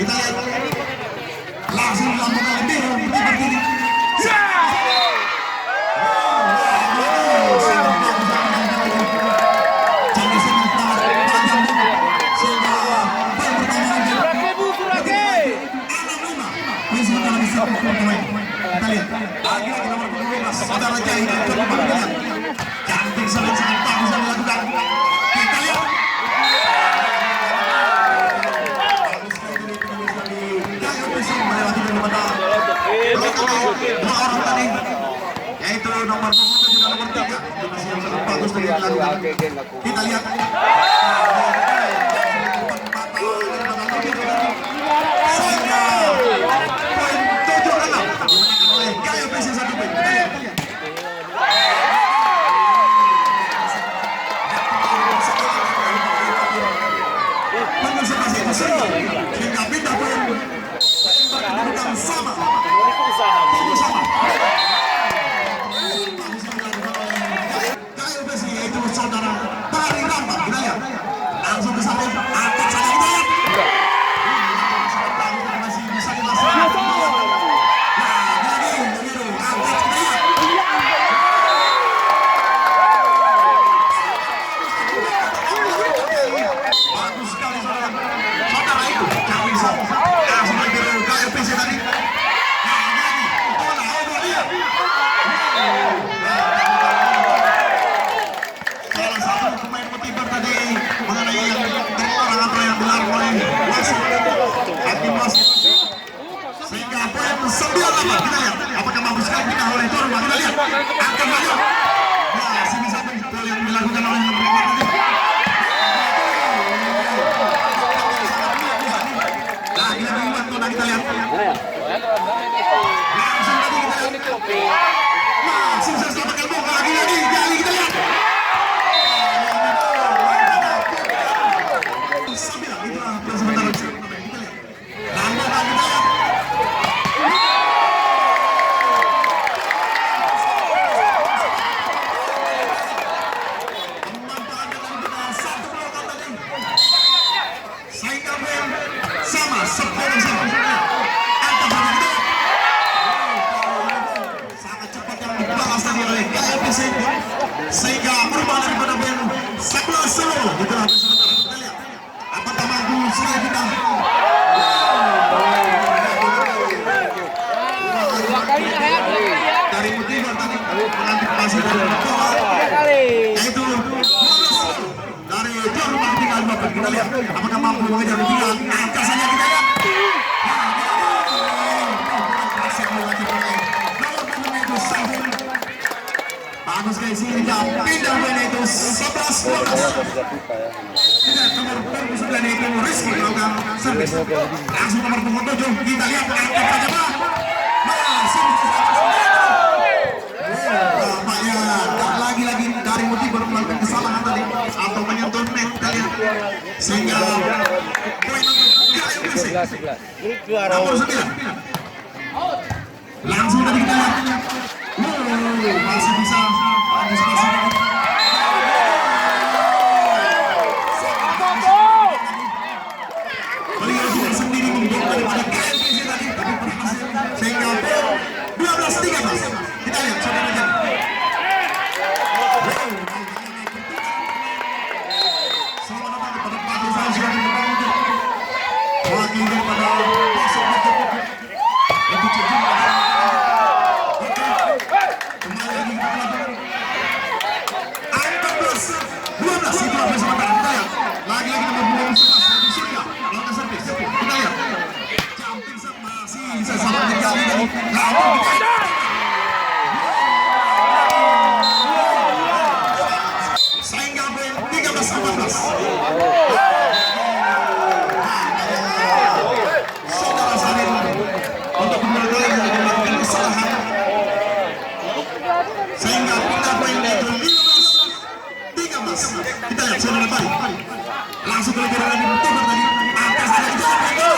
Kita lihat langsung dilakukan biru putih berdiri. Saudara Jai cantik sangat bisa dilakukan. Kita lihat dua orang tadi, yaitu nomor 7 dan nomor 3. Yang sangat bagus dari dilakukan. Kita lihat sehingga poin 7-6 dimenangkan oleh KFC 1 poin. Kita lihat konsentrasi sehingga pindah poin berkedudukan sama. KFC yaitu saudara Pari Ramba. Kita lihat langsung ke samping angkat saja. Kita lihat masih bisa dilaksanakan. Bagus sekali saudara itu kami langsung lagi KFC tadi. Salah satu pemain motivator tadi mengenai yang terlarang apa yang dilarang oleh wasit hakim wasit, sehingga poin 9-8. Kita lihat apakah mampu sekali kita oleh Torma. Kita lihat angkat maju. Nah, sini sampai gol yang dilakukan oleh nomor 5 tadi. Nah, kita dibuat tuh, kita lihat. Langsung tadi kita lihat. Nah, sukses dapatkan bola lagi kita lihat. Sambil itulah sementara kita lihat. Nambah kita lihat. Sehingga sama 10 sama. Sangat cepat yang dibalas tadi oleh KFC sehingga berubah daripada poin 11-10. Itulah sementara kita lihat apakah mampu sudah kita dari motivator tadi mengantisipasi dari bawah, yaitu dari Jorman tinggal 2. Kita lihat apakah mampu mengejar tinggal angka saja. Kita lihat sehingga pindah poinnya itu 11-12. Tidak, nomor punggung 9 itu Rizky melakukan servis. Langsung nomor punggung 7 kita lihat angkat saja Pak. Masih tampaknya lagi-lagi dari Motiber melakukan kesalahan tadi atau menyentuh net kalian sehingga poin untuk KMPC nomor 9 langsung tadi kita lihat masih bisa antisipasi beliau juga sendiri membuat daripada KMPC tadi tapi berhasil sehingga 12-13 kita lihat saudara aja. Selamat datang kepada Pak Desa sudah dibangun wakil daripada pasok untuk cekung kembali lagi kita lakukan angka plus 12 itu apa sebentar kita lihat lagi-lagi nomor 11 di Surya lakukan servis kita lihat jumping set masih bisa sampai terjadi dari lawan kita sehingga 13-14 saudara Sarin untuk kedua kalinya melakukan kesalahan sehingga pindah poin itu 15-13 kita lihat saudara tadi langsung ke lebaran lagi Motiber tadi atas dari jalan itu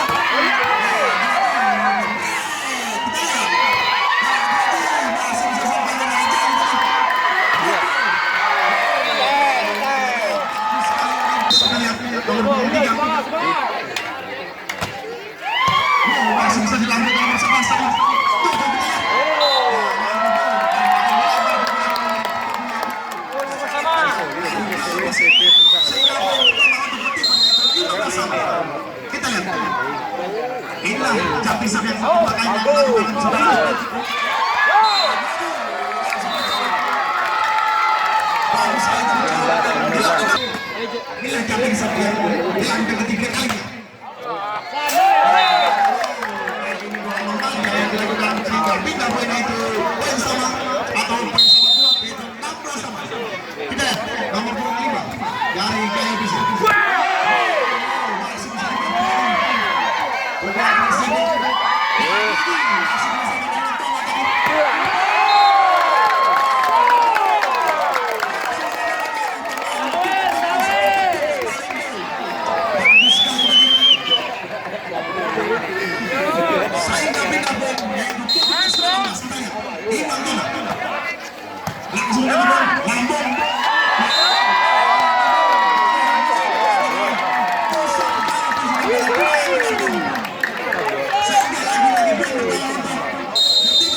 kita lihat masih bisa sampai dengan jalan kita lihat nomor 23 masih bisa dilakukan nomor 11 tadi kita lihat inilah capisan yang makanya inilah capisan yang diambil ketiga kalinya yang dilakukan sehingga pindah poinnya itu poin sama atau poin sama 2 yaitu 16 sama kita lihat nomor 25 dari KMPC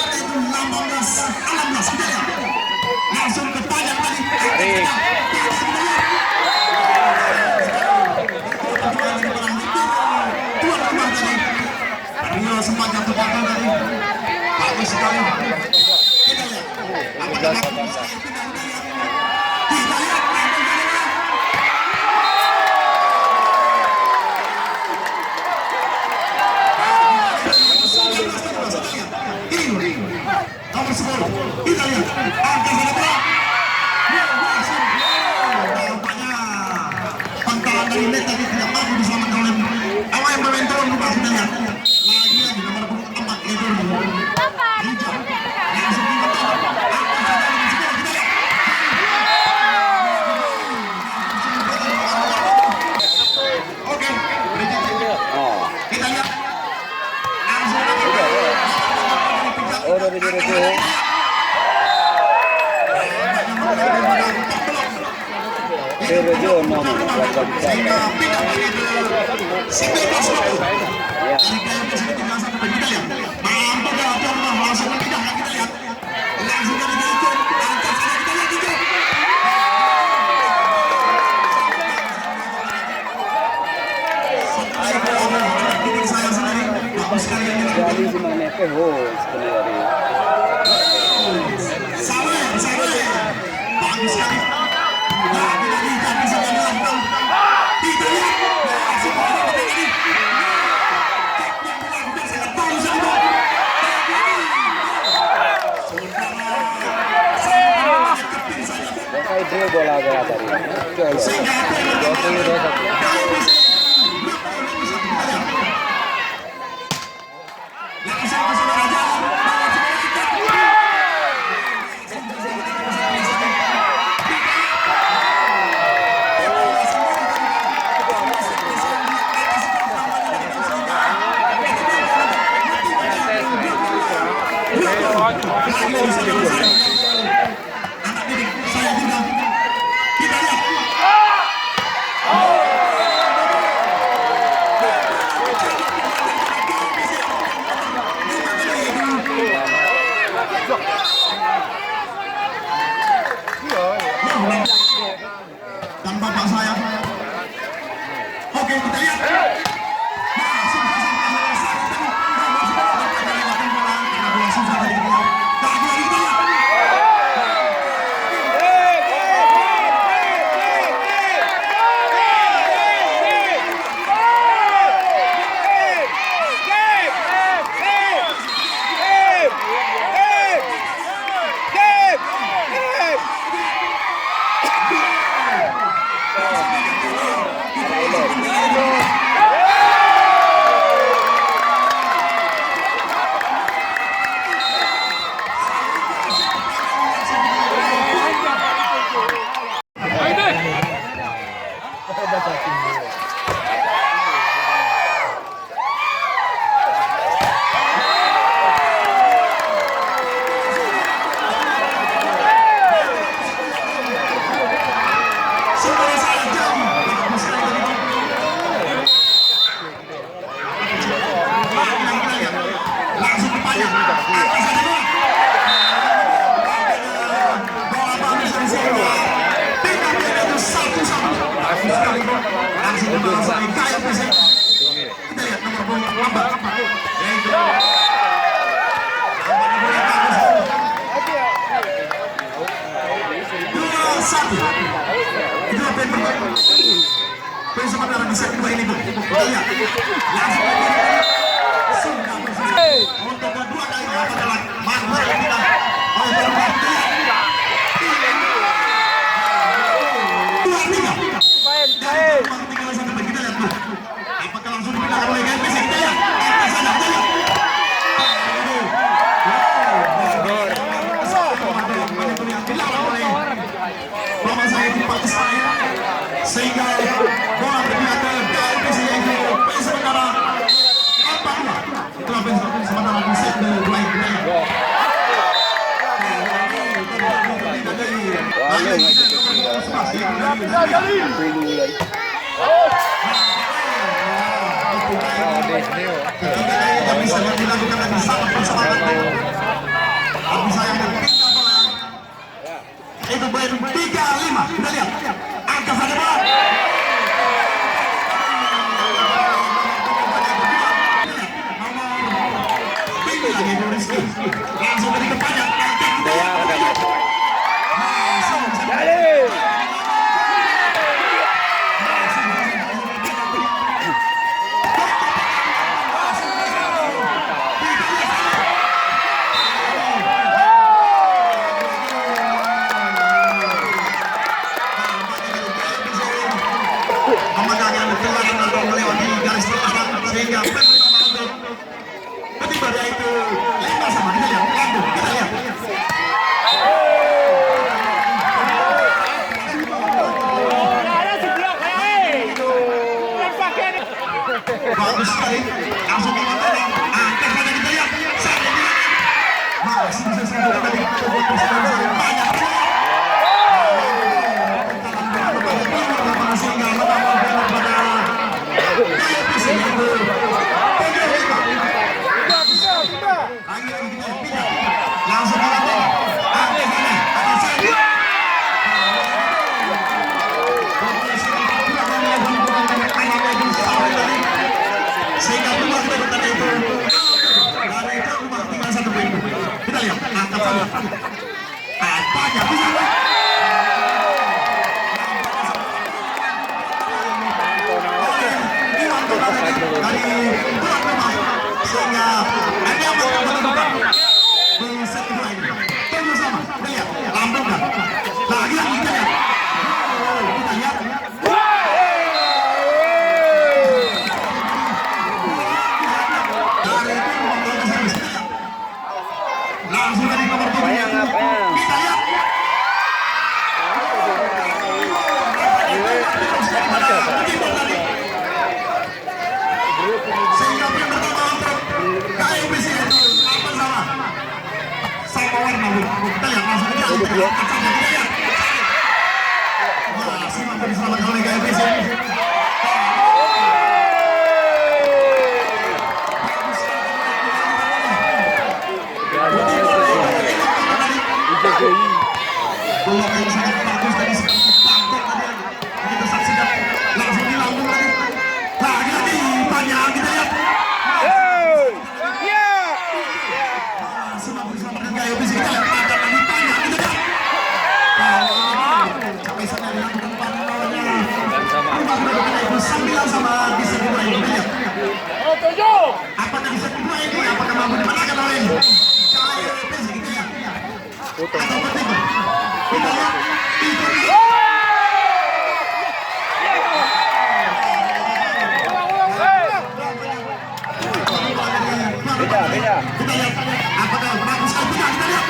langsung lambung langsung ke panjang tadi tuan rumah tadi Rio sempat jatuh bakal tadi bagus sekali kita lihat apakah kita lihat ini nomor 10 kita lihat angka berapa nampaknya pangkalan dari net tadi tidak mampu diselamatkan oleh awal yang bermain tahun lupa kita lihat lagi nomor 4 itu hijau langsung oke kita lihat bagus sekali. anak didik saya juga. Kita lihat. Dan bapak saya. Oke, kita lihat. Untuk kedua kalinya adalah Marcus Elvira. Apakah langsung dipindahkan oleh GMPC? Kita lihat. Sehingga bola berpihak ke GMPC yaitu sementara 4-2. Itulah sementara di set kedua. Bisa dilakukan lagi sama persahabatan. Tapi sayangnya pindah bola. Itu poin 3-5. Kita lihat. Angkat saja bola. Tinggi lagi itu Rizky. Langsung dari depannya. Sehingga untuk ketiga itu 5-5. Kita lihat, kita lihat. Bagus sekali, langsung mengontrol. Angkat saja kita lihat. Masih bisa satu kali banyak. Sehingga menambah pada langsung sehingga rumah kita bertanda itu dari rumah tinggal 1 poin. Kita lihat angkat saja apanya bisa dari tuan rumah sehingga ada yang menentukan di set kedua ini. Tunggu sama, kita lihat lambungkan lagi kita lihat. Kita lihat dari itu membawa servis. Langsung dari nomor 7 kita lihat sehingga yang pertama untuk KMPC itu apa sama warna kita lihat langsung aja. Kita lihat. Masih mampu diselamatkan oleh GFC. Bola yang sangat bagus tadi seperti pangkok tadi kita saksikan langsung dilambung tadi. Lagi panjang kita lihat. Masih mampu diselamatkan GFC. Kita lihat akan lagi panjang kita lihat. Sampai sana dilakukan pandangannya. Itu 9 sama bisa kedua ini kita lihat. Apakah bisa kedua ini? Apakah mampu dimenangkan oleh GFC kita lihat. Atau bertiga. Kita lihat itu. Beda. Kita lihat apakah bagus atau tidak. Kita lihat.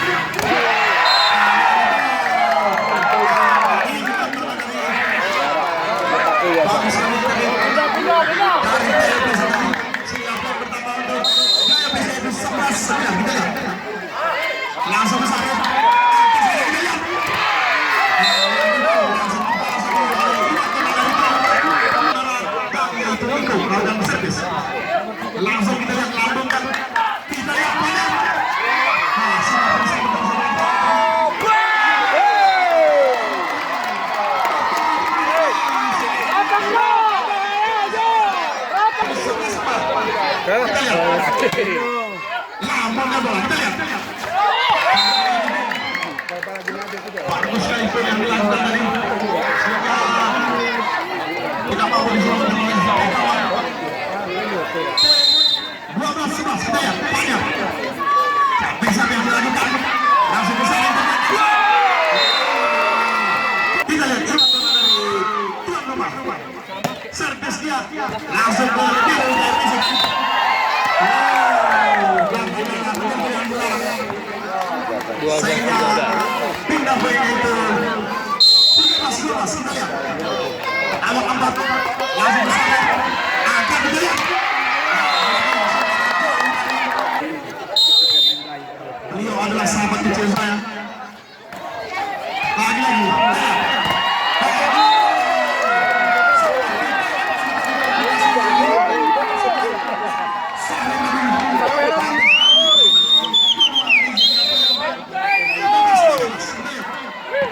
Bagus sekali tadi. Dari TPS tadi. Siapa pertama untuk TPS itu 11-9. Kita lihat. Langsung ke sana. Langsung kita lihat lambungkan. Kita lihat banyak. Lambungkan bola. Kita lihat. Bagus sekali itu yang dilakukan tadi. Kita mau diselamatkan oleh kawan. 12-11 kita lihat banyak. Bisa yang dilakukan langsung ke sana. Kita lihat dari tuan rumah. Servis dia langsung ke biru dari sehingga pindah poin itu 13-12 kita lihat. Awak 4 langsung ke sana. Angkat kita lihat. Beliau adalah sahabat kecil saya. Lagi-lagi.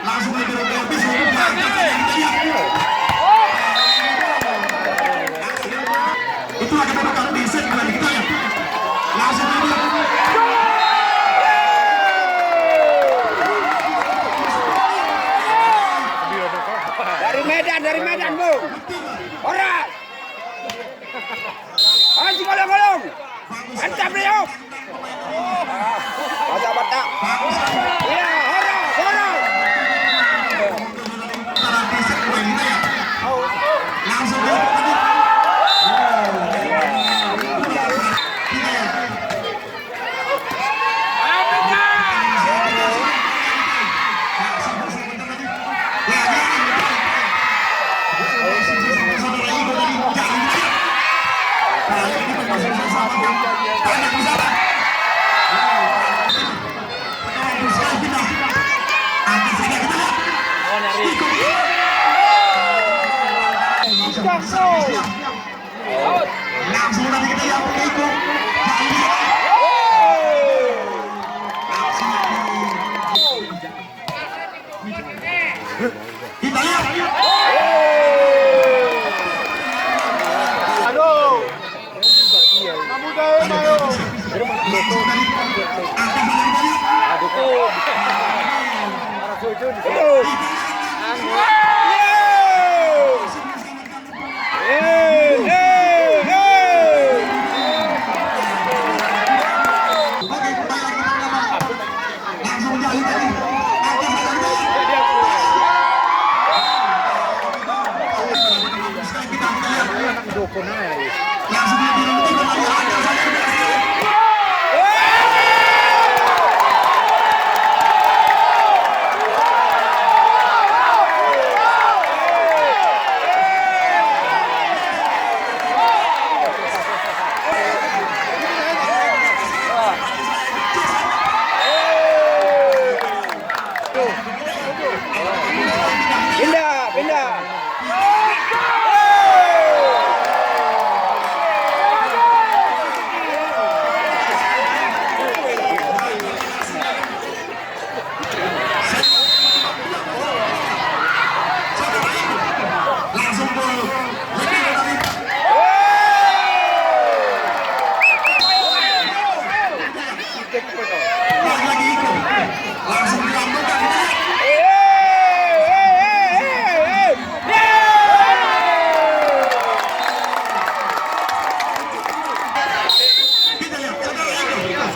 Langsung lagi habis. Itulah kedudukan di set kembali kita ya. Langsung lagi. Dari Medan, Bu. Ora. Anjing golong-golong. Antap beliau. Batak. Iya, ora. Langsung langsung nanti kita yang ikut. Kita lihat. Aduh. Kamu tahu mayo.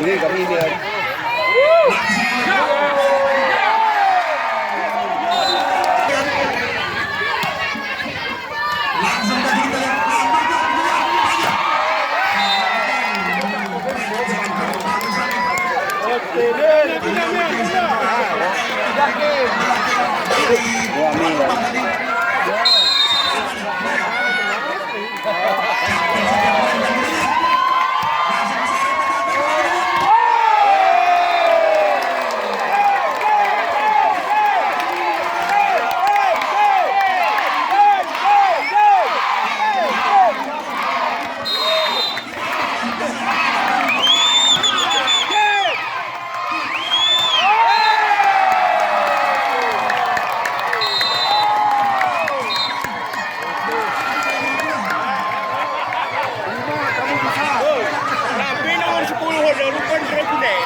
Ini kami dia. Langsung tadi kita lihat. Tapi nomor 10 ada rukun reguler.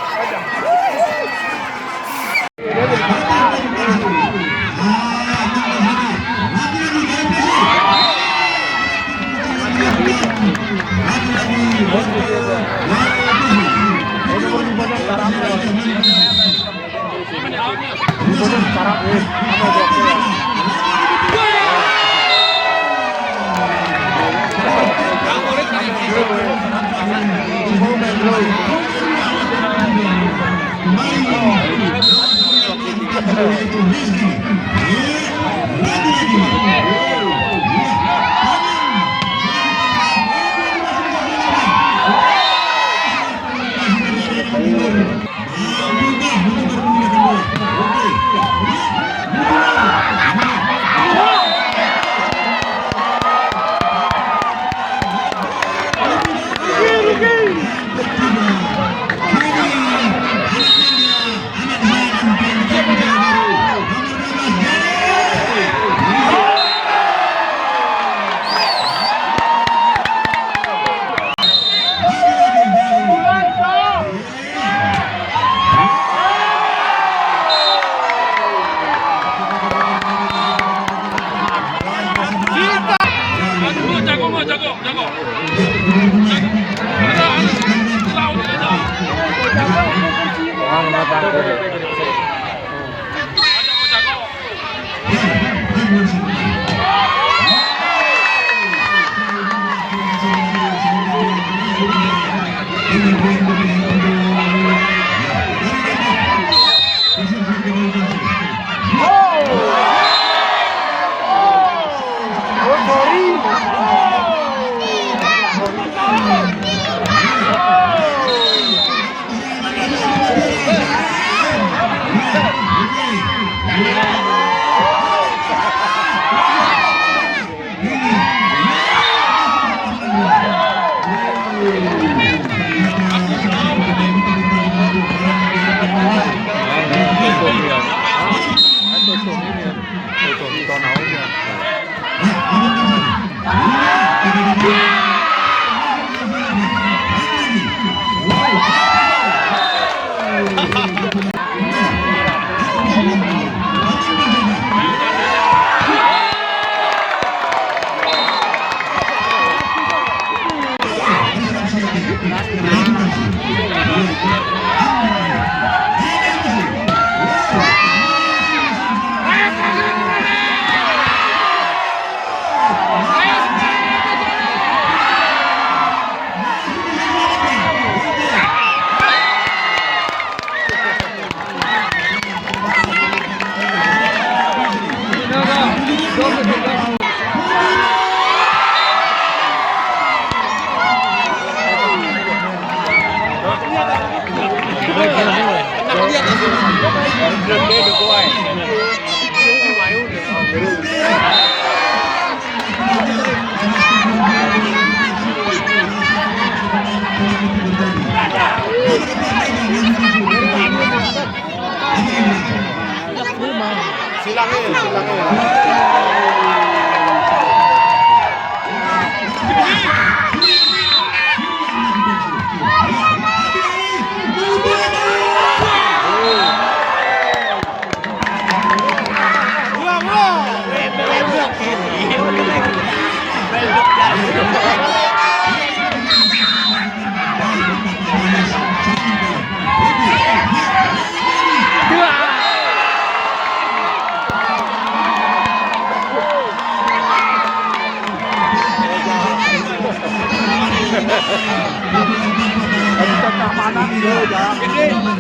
keamanan dia jangan.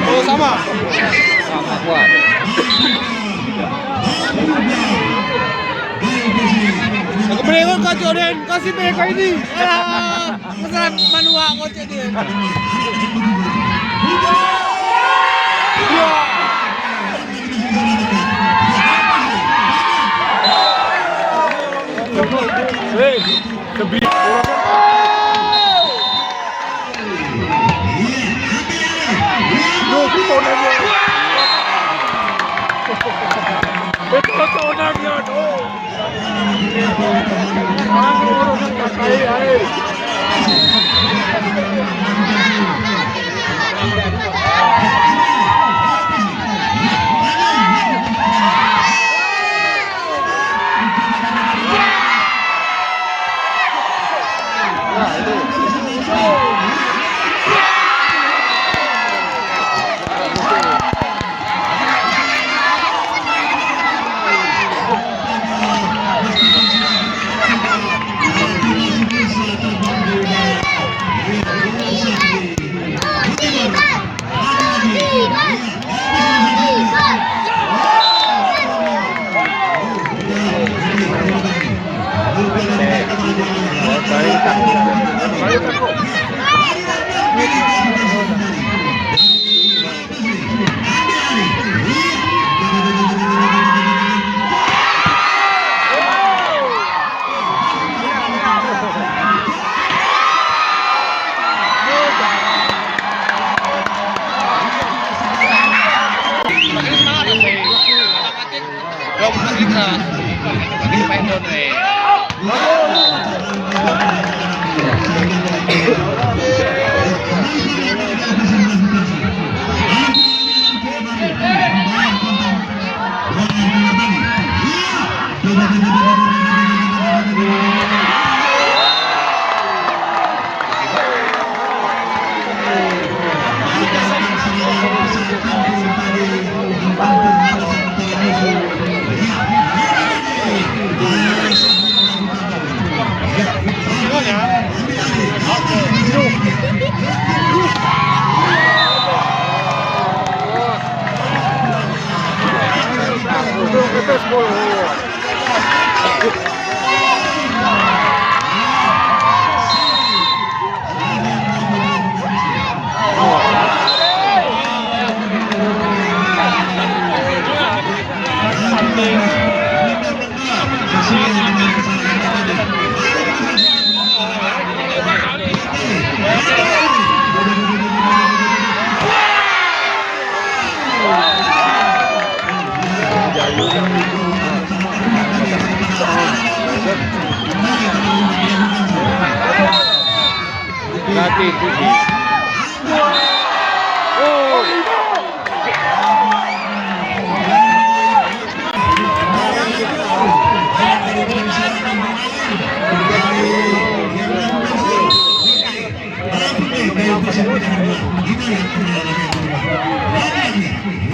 Oh sama. Sama kuat. Aku berengok kau Jordan, kasih mereka ini. Pesan manual kau jadi. Hey, kebi.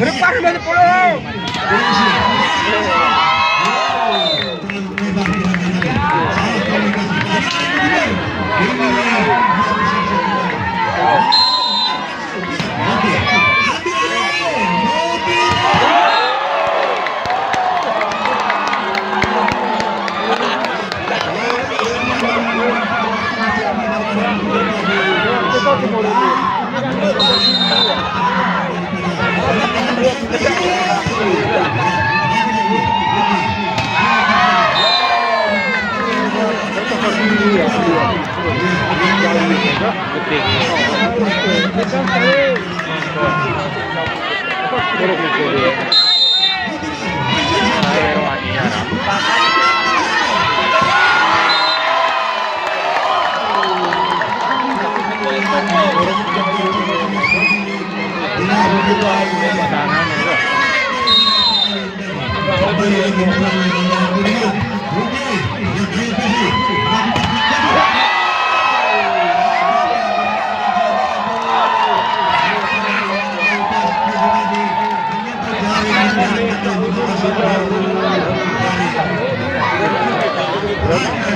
Berdepan dari pulau.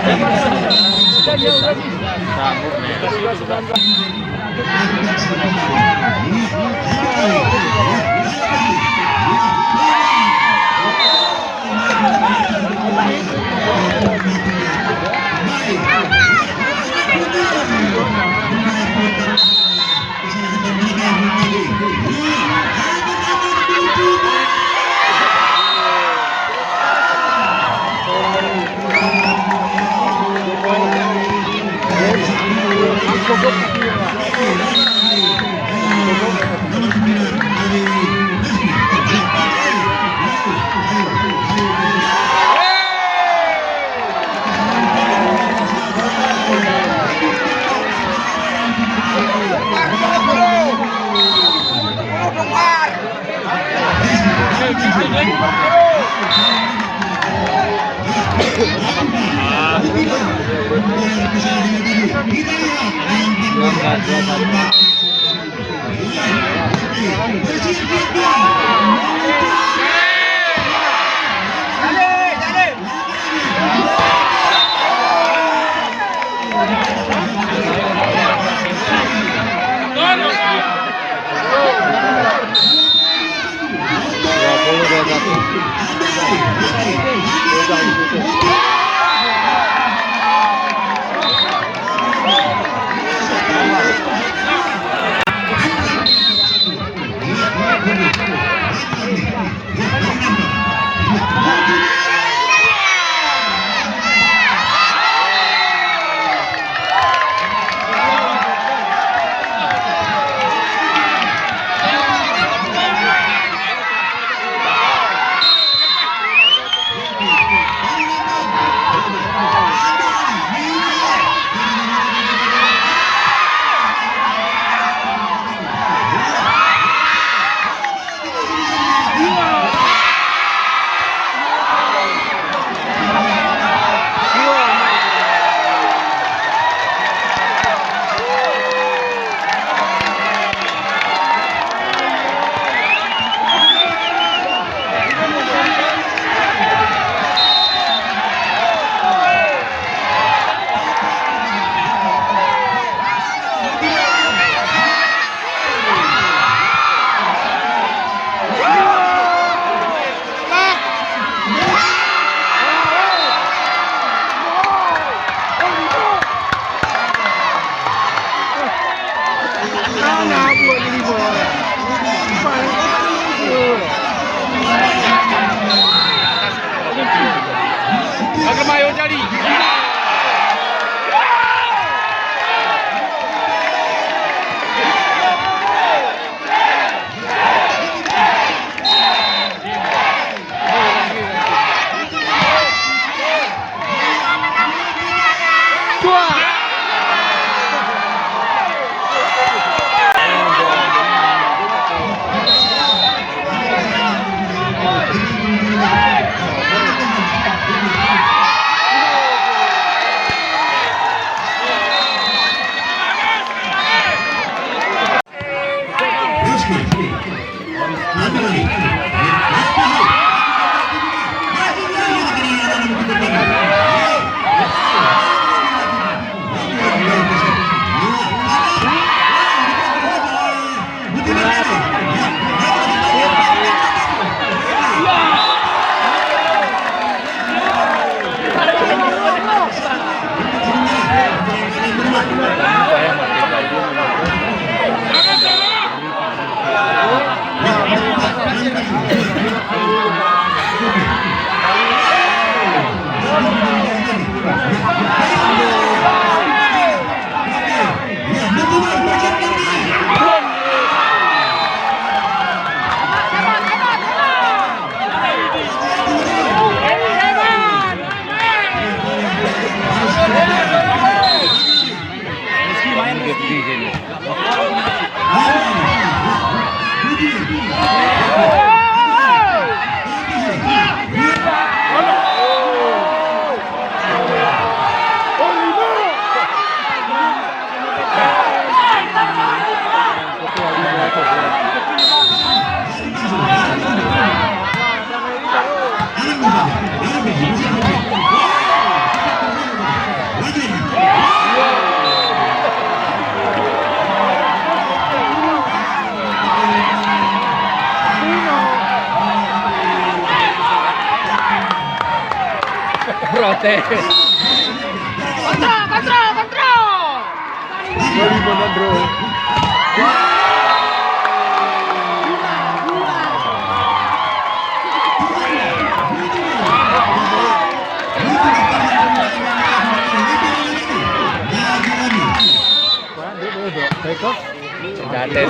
Sanggup nih. Agamayo jadi. mate. Kontrol! Bali mo na, bro. Dati na.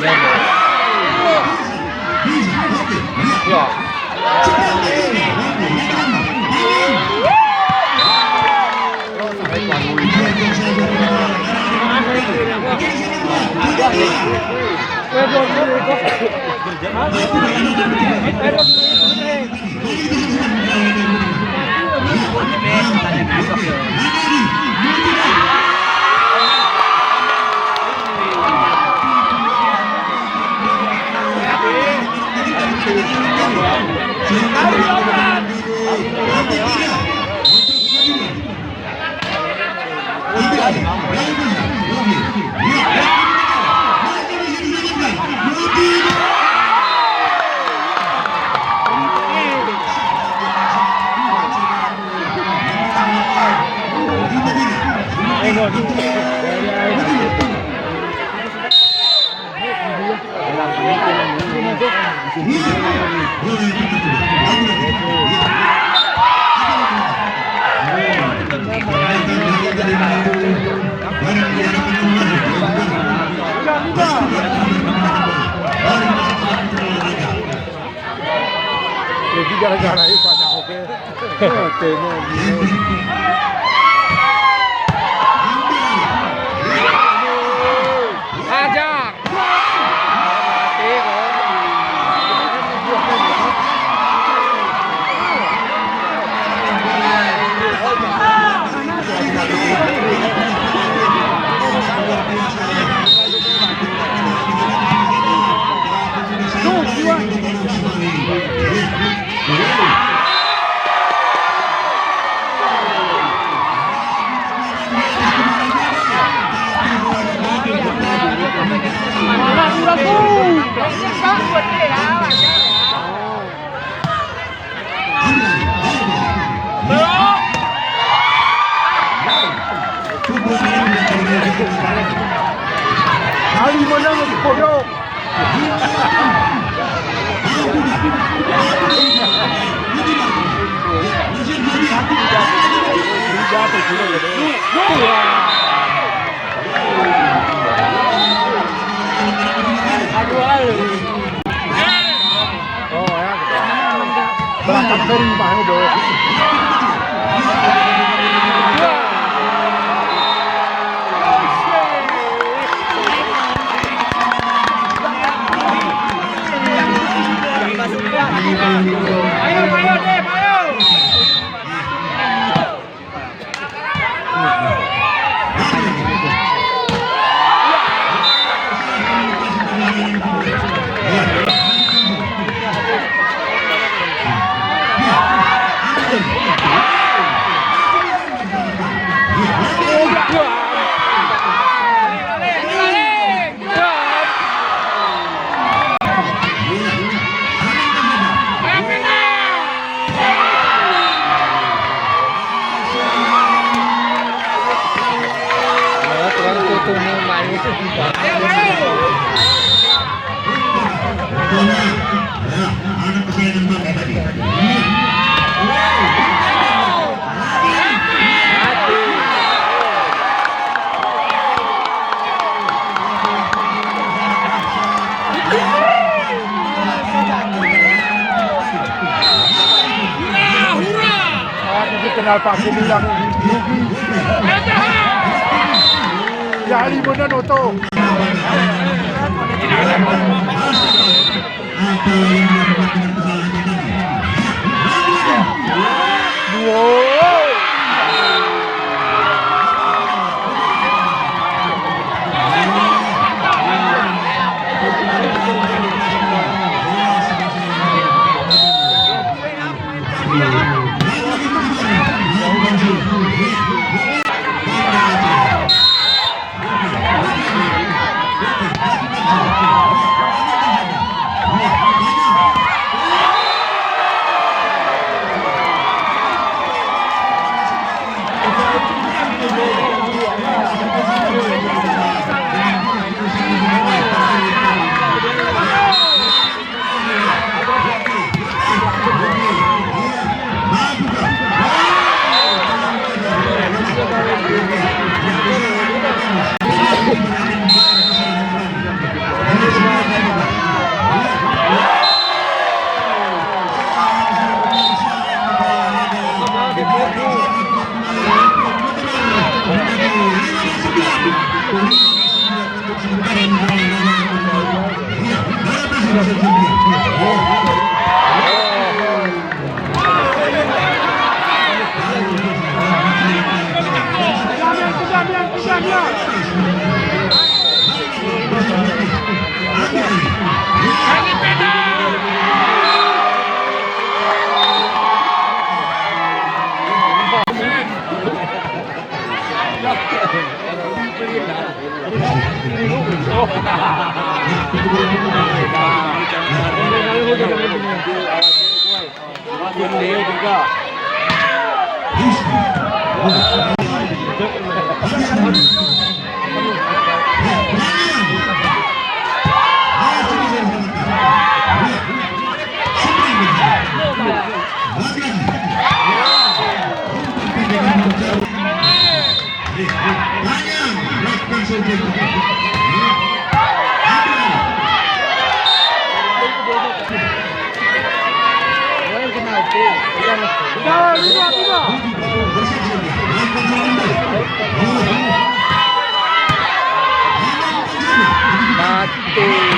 Jadi gara-gara itu pada oke. Hajar! Kali mana masih bodoh. Oh ya, belakang dari mana dong? Ayo deh, ayo! Anak kesayangan Bapak tadi. Kenal pasti bilang rugi. Ya limunan oto. Apa yang dilakukan dengan kesalahan tadi? Wow. Leo juga. Mati.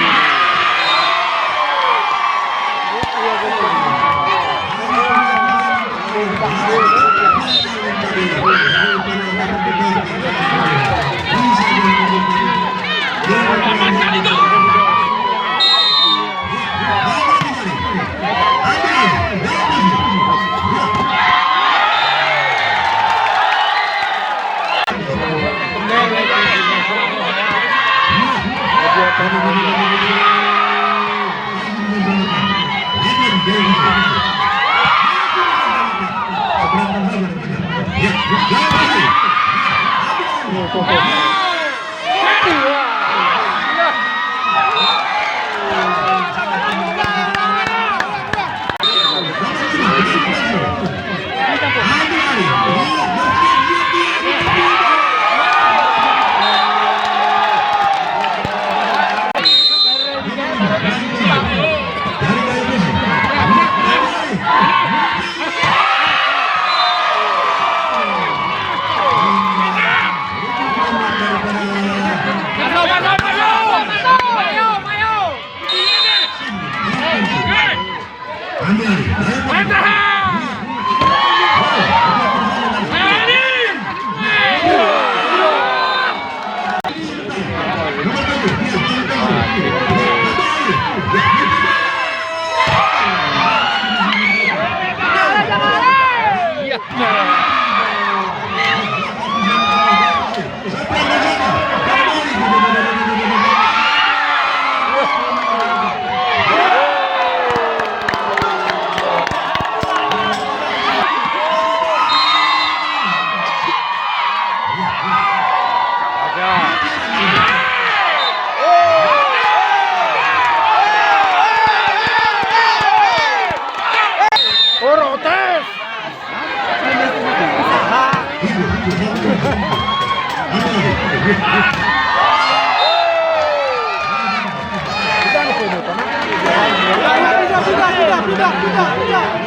Sudah.